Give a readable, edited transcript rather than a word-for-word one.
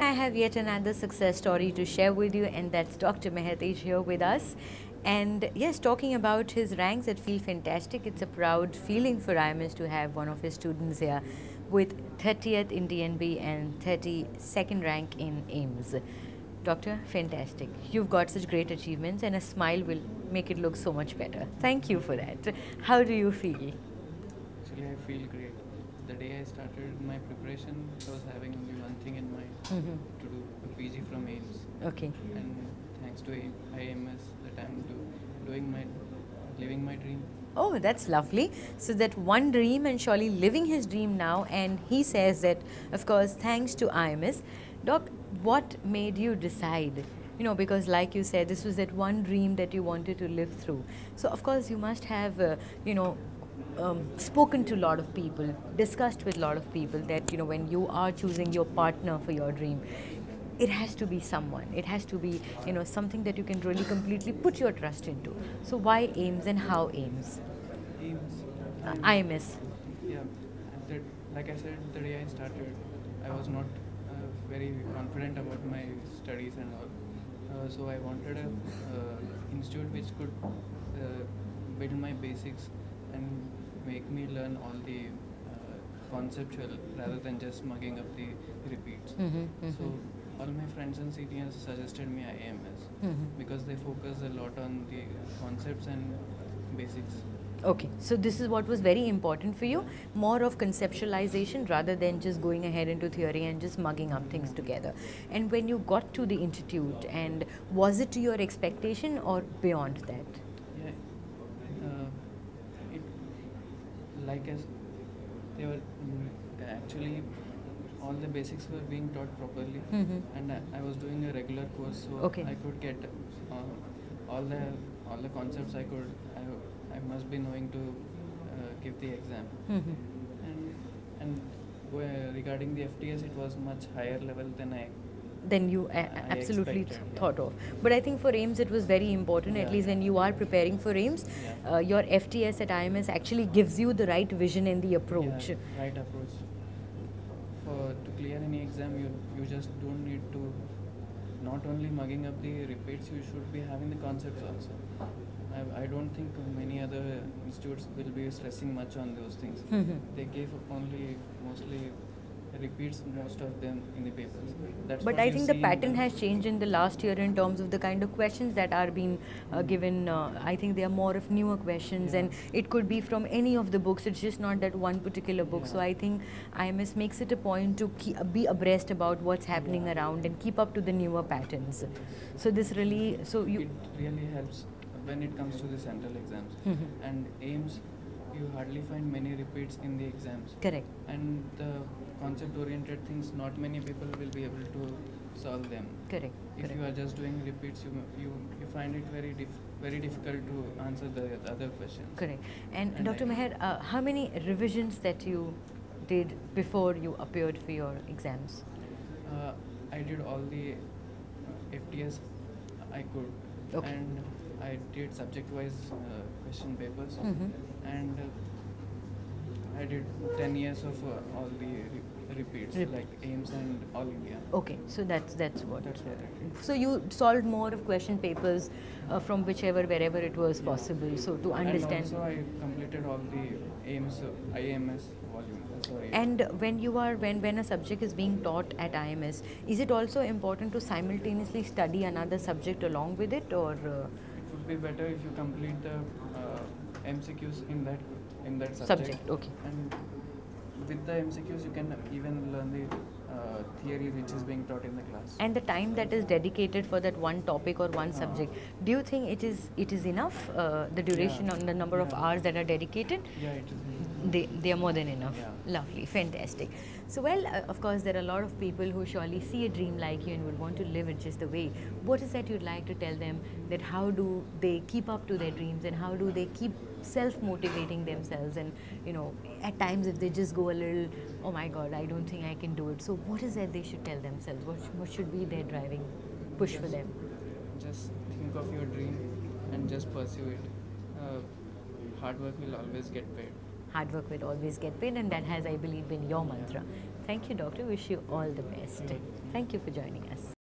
I have yet another success story to share with you, and that's Dr. Mehtesh here with us. And yes, talking about his ranks, it feels fantastic. It's a proud feeling for IMS to have one of his students here with 30th in DNB and 32nd rank in AIMS. Doctor, fantastic. You've got such great achievements, and a smile will make it look so much better. Thank you for that. How do you feel? Actually, I feel great. The day I started my preparation, I was having only one thing in mind to do a PG from AIMS. Okay. And thanks to IMS, that I'm living my dream. Oh, that's lovely. So that one dream and surely living his dream now, and he says that, of course, thanks to IMS. Doc, what made you decide? Because like you said, this was that one dream that you wanted to live through. So of course you must have, spoken to a lot of people, discussed with a lot of people that, when you are choosing your partner for your dream, it has to be someone. It has to be, something that you can really completely put your trust into. So why AIMS and how AIMS? AIMS. IMS. Yeah, that, like I said, the day I started, I was not very confident about my studies and all. So I wanted a institute which could build my basics and make me learn all the conceptual rather than just mugging up the repeats. So all my friends and seniors suggested me IMS because they focus a lot on the concepts and basics. Okay, so this is what was very important for you, more of conceptualization rather than just going ahead into theory and just mugging up things together. And when you got to the institute, and was it to your expectation or beyond that? Yeah, it like as they were actually all the basics were being taught properly, and I was doing a regular course, so Okay. I could get all the concepts I must be knowing to give the exam. And regarding the FTS, it was much higher level than Then you absolutely expected, yeah. thought of. But I think for AIMS it was very important, at Yeah. least when you are preparing for AIMS, Yeah. your FTS at IMS actually gives you the right vision and the approach. Yeah, right approach. To clear any exam, you just don't need to not only mugging up the repeats, you should be having the concepts also. I don't think many other institutes will be stressing much on those things. They gave only mostly repeats, most of them in the papers. That's But what I you think the see in pattern has changed in the last year in terms of the kind of questions that are being given. I think they are more of newer questions, Yeah. and it could be from any of the books. It's just not that one particular book. Yeah. So I think IMS makes it a point to be abreast about what's happening Yeah. around and keep up to the newer patterns. So this really, so you. It really helps when it comes to the central exams. And AIMS, you hardly find many repeats in the exams. Correct. And the concept oriented things, not many people will be able to solve them. Correct. If Correct. you are just doing repeats, you find it very difficult to answer the other questions. Correct. And And Dr. Meher, how many revisions that you did before you appeared for your exams? I did all the FTS I could, Okay. and I did subject-wise question papers, and I did 10 years of all the repeats, like AIMS and All India. Okay, so that's what. That's what I did. So you solved more of question papers from wherever it was possible. So to understand. And also I completed all the AIMS, IAMS volume. Sorry. And when a subject is being taught at IMS, is it also important to simultaneously study another subject along with it, or? It would be better if you complete the MCQs in that subject. Okay. And with the MCQs, you can even learn the theory which is being taught in the class. And the time that is dedicated for that one topic or one subject, do you think it is enough? The duration Yeah. on the number of Yeah. hours that are dedicated? Yeah, it is. They are more than enough. Yeah. Lovely, fantastic. So well, of course there are a lot of people who surely see a dream like you and would want to live it just the way. What is that you'd like to tell them, that how do they keep up to their dreams and how do they keep self-motivating themselves, and at times if they just go a little, oh my god, I don't think I can do it, so what is that they should tell themselves? What should be their driving push for them? Just think of your dream and just pursue it. Hard work will always get paid. Hard work will always get paid, and that has, I believe, been your mantra. Thank you, doctor. Wish you all the best. Thank you for joining us.